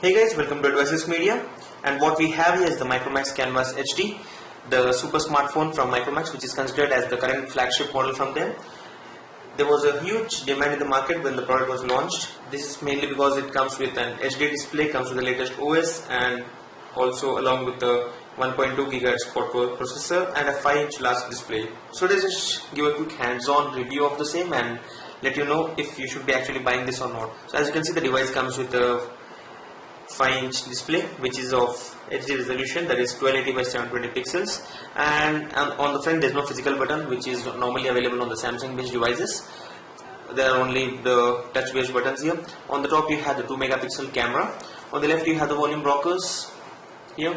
Hey guys, welcome to Business Media, and what we have here is the Micromax Canvas HD, the super smartphone from Micromax, which is considered as the current flagship model from them. There was a huge demand in the market when the product was launched. This is mainly because it comes with an HD display, comes with the latest OS, and also along with the 1.2 GHz quad-core processor and a 5-inch large display. So let's just give a quick hands-on review of the same and let you know if you should be actually buying this or not. So as you can see, the device comes with a 5-inch display which is of HD resolution, that is 1280 by 720 pixels, and on the front there is no physical button, which is normally available on the Samsung based devices. There are only the touch based buttons here. On the top you have the 2 megapixel camera, on the left you have the volume rockers here,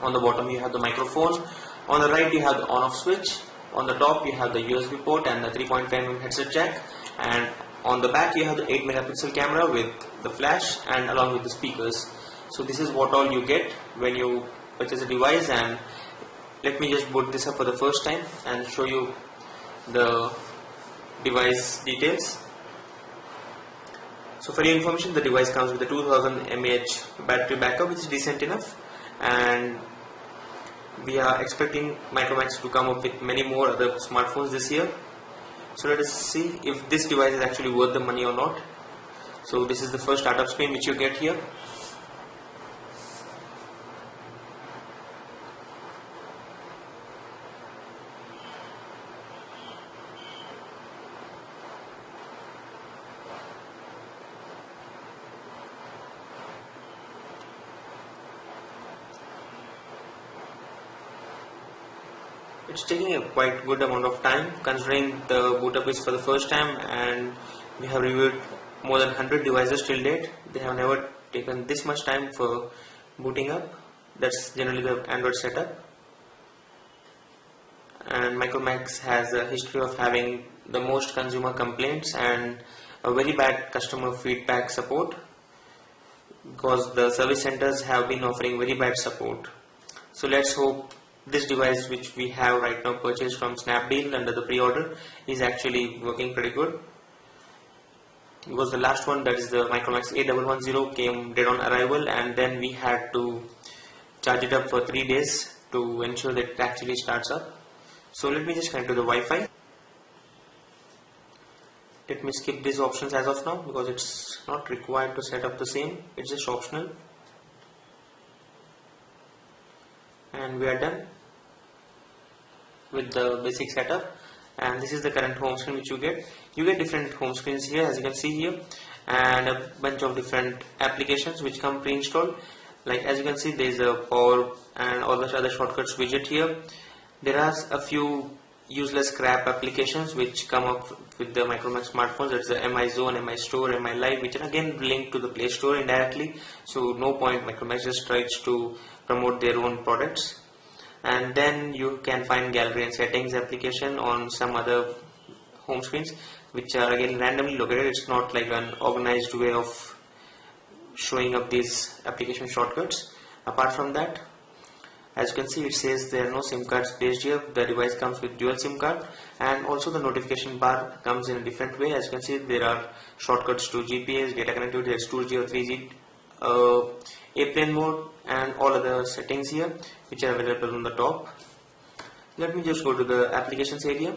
on the bottom you have the microphone, on the right you have the on off switch, on the top you have the USB port and the 3.5mm headset jack, and on the back you have the 8 megapixel camera with the flash and along with the speakers. So this is what all you get when you purchase a device, and let me just boot this up for the first time and show you the device details. So for your information, the device comes with a 2000 mAh battery backup, which is decent enough, and we are expecting Micromax to come up with many more other smartphones this year. So let us see if this device is actually worth the money or not. So this is the first startup screen which you get here. It's taking a quite good amount of time considering the boot up is for the first time, and we have reviewed more than 100 devices till date. They have never taken this much time for booting up. That's generally the Android setup, and Micromax has a history of having the most consumer complaints and a very bad customer feedback support, because the service centers have been offering very bad support. So let's hope this device which we have right now purchased from Snapdeal under the pre-order is actually working pretty good, because the last one, that is the Micromax A116, came dead on arrival, and then we had to charge it up for 3 days to ensure that it actually starts up. So let me just connect to the Wi-Fi. Let me skip these options as of now because it's not required to set up the same, it's just optional, and we are done with the basic setup. And this is the current home screen which you get. You get different home screens here, as you can see here, and a bunch of different applications which come pre-installed. Like as you can see, there is a power and all the other shortcuts widget here. There are a few useless crap applications which come up with the Micromax smartphones. That's the MI Zone, MI Store, MI Live, which are again linked to the Play Store indirectly. So no point, Micromax just tries to promote their own products. And then you can find gallery and settings application on some other home screens which are again randomly located. It's not like an organized way of showing up these application shortcuts. Apart from that, as you can see, it says there are no SIM cards placed here. The device comes with dual SIM card, and also the notification bar comes in a different way. As you can see, there are shortcuts to GPS, data connectivity, that's 2G or 3G, airplane mode, and all other settings here which are available on the top. Let me just go to the applications area,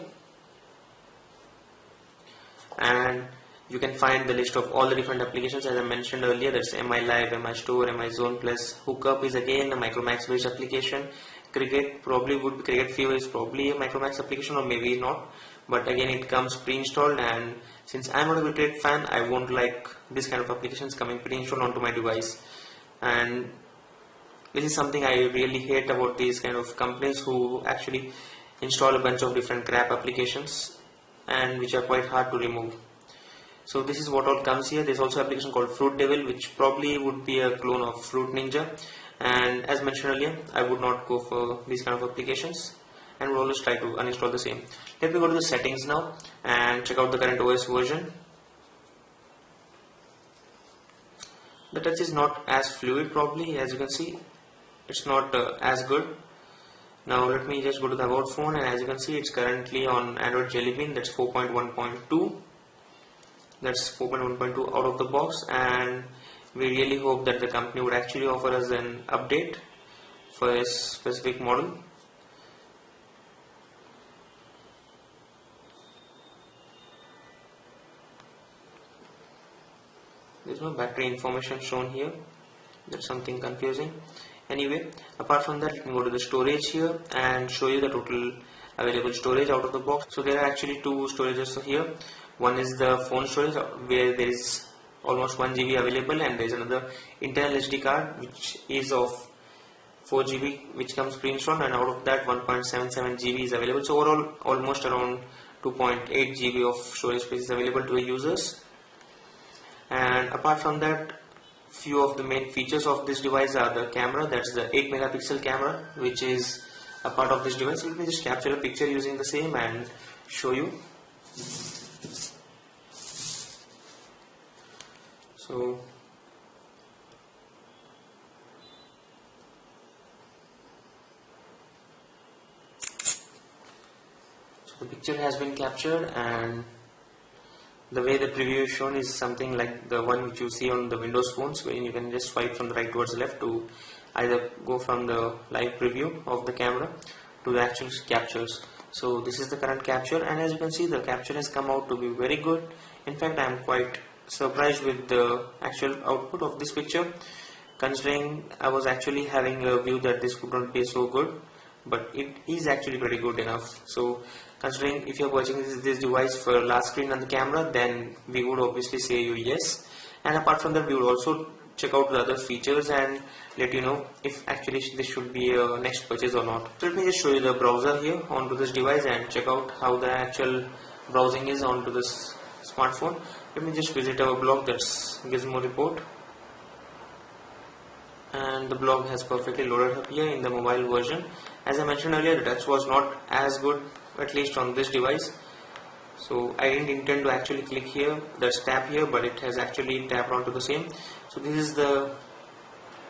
and you can find the list of all the different applications as I mentioned earlier. That's MI Live, MI Store, MI Zone Plus. Hookup is again a Micromax based application. Cricket Fever is probably a Micromax application, or maybe not, but again it comes pre-installed, and since I'm not a cricket fan, I won't like this kind of applications coming pre-installed onto my device. And this is something I really hate about these kind of companies who actually install a bunch of different crap applications and which are quite hard to remove. So this is what all comes here. There's also an application called Fruit Devil, which probably would be a clone of Fruit Ninja, and as mentioned earlier, I would not go for these kind of applications and would always try to uninstall the same. Let me go to the settings now and check out the current OS version. The touch is not as fluid probably, as you can see. It's not as good. Now let me just go to the about phone, and as you can see, it's currently on Android Jelly Bean, that's 4.1.2. That's 4.1.2 out of the box, and We really hope that the company would actually offer us an update for a specific model. There's no battery information shown here. That's something confusing. Anyway, apart from that, let me go to the storage here and show you the total available storage out of the box. So there are actually two storages here. One is the phone storage, where there is almost 1 GB available, and there is another internal SD card which is of 4 GB, which comes pre-installed, and out of that 1.77 GB is available. So overall, almost around 2.8 GB of storage space is available to the users. And apart from that, few of the main features of this device are the camera. That's the 8 megapixel camera, which is a part of this device. Let me just capture a picture using the same and show you. So the picture has been captured, and the way the preview is shown is something like the one which you see on the Windows phones, where you can just swipe from the right towards the left to either go from the live preview of the camera to the actual captures. So this is the current capture, and as you can see, the capture has come out to be very good. In fact, I am quite surprised with the actual output of this picture, considering I was actually having a view that this would not be so good, but it is actually pretty good enough. So considering if you are watching this device for large screen on the camera, then we would obviously say you yes. And apart from that, we would also check out the other features and let you know if actually this should be a next purchase or not. So let me just show you the browser here onto this device and check out how the actual browsing is onto this smartphone. Let me just visit our blog, that's Gizmo Report, and the blog has perfectly loaded up here in the mobile version. As I mentioned earlier, the touch was not as good, at least on this device, so I didn't intend to actually click here, that's tap here, but it has actually tapped onto the same. So this is the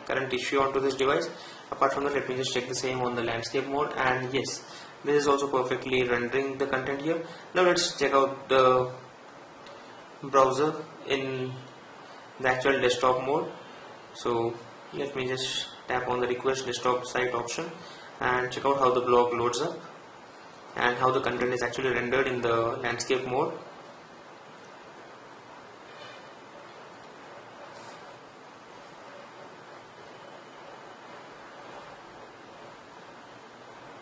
current issue onto this device. Apart from that, let me just check the same on the landscape mode, and yes, this is also perfectly rendering the content here. Now let's check out the browser in the actual desktop mode. So let me just tap on the request desktop site option and check out how the blog loads up and how the content is actually rendered in the landscape mode.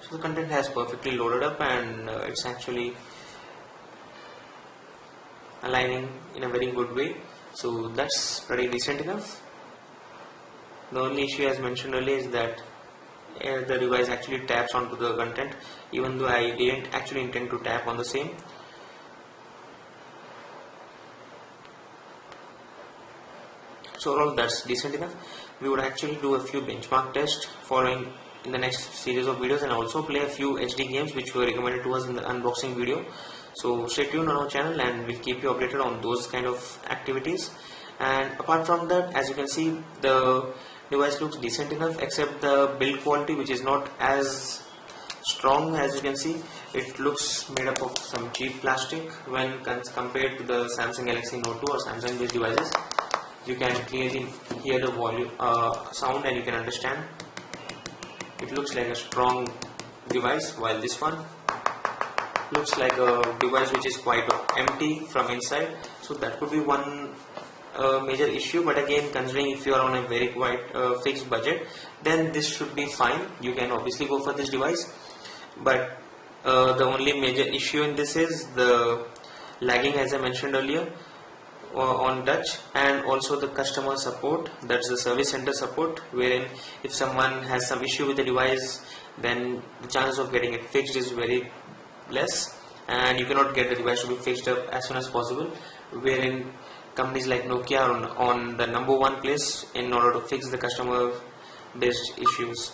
So the content has perfectly loaded up, and it's actually aligning in a very good way, so that's pretty decent enough. The only issue, as mentioned earlier, is that the device actually taps onto the content, even though I didn't actually intend to tap on the same. So overall, that's decent enough. We would actually do a few benchmark tests following in the next series of videos, and also play a few HD games which were recommended to us in the unboxing video. So stay tuned on our channel and we'll keep you updated on those kind of activities. And apart from that, as you can see, the device looks decent enough, except the build quality, which is not as strong. As you can see, it looks made up of some cheap plastic when compared to the Samsung Galaxy Note 2 or Samsung based devices. You can clearly hear the volume sound, and you can understand it looks like a strong device, while this one looks like a device which is quite empty from inside. So that could be one major issue, but again, considering if you are on a very quite fixed budget, then this should be fine. You can obviously go for this device, but the only major issue in this is the lagging, as I mentioned earlier, on touch, and also the customer support, that's the service center support, wherein if someone has some issue with the device, then the chance of getting it fixed is very less, and you cannot get the device to be fixed up as soon as possible, wherein companies like Nokia are on the #1 place in order to fix the customer based issues.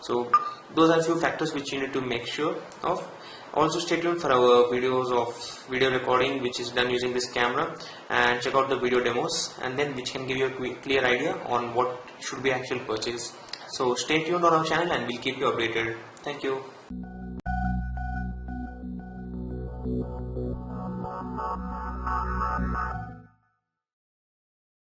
So those are few factors which you need to make sure of. Also stay tuned for our videos of video recording which is done using this camera, and check out the video demos, and then which can give you a clear idea on what should be actual purchase. So stay tuned on our channel and we'll keep you updated. Thank you.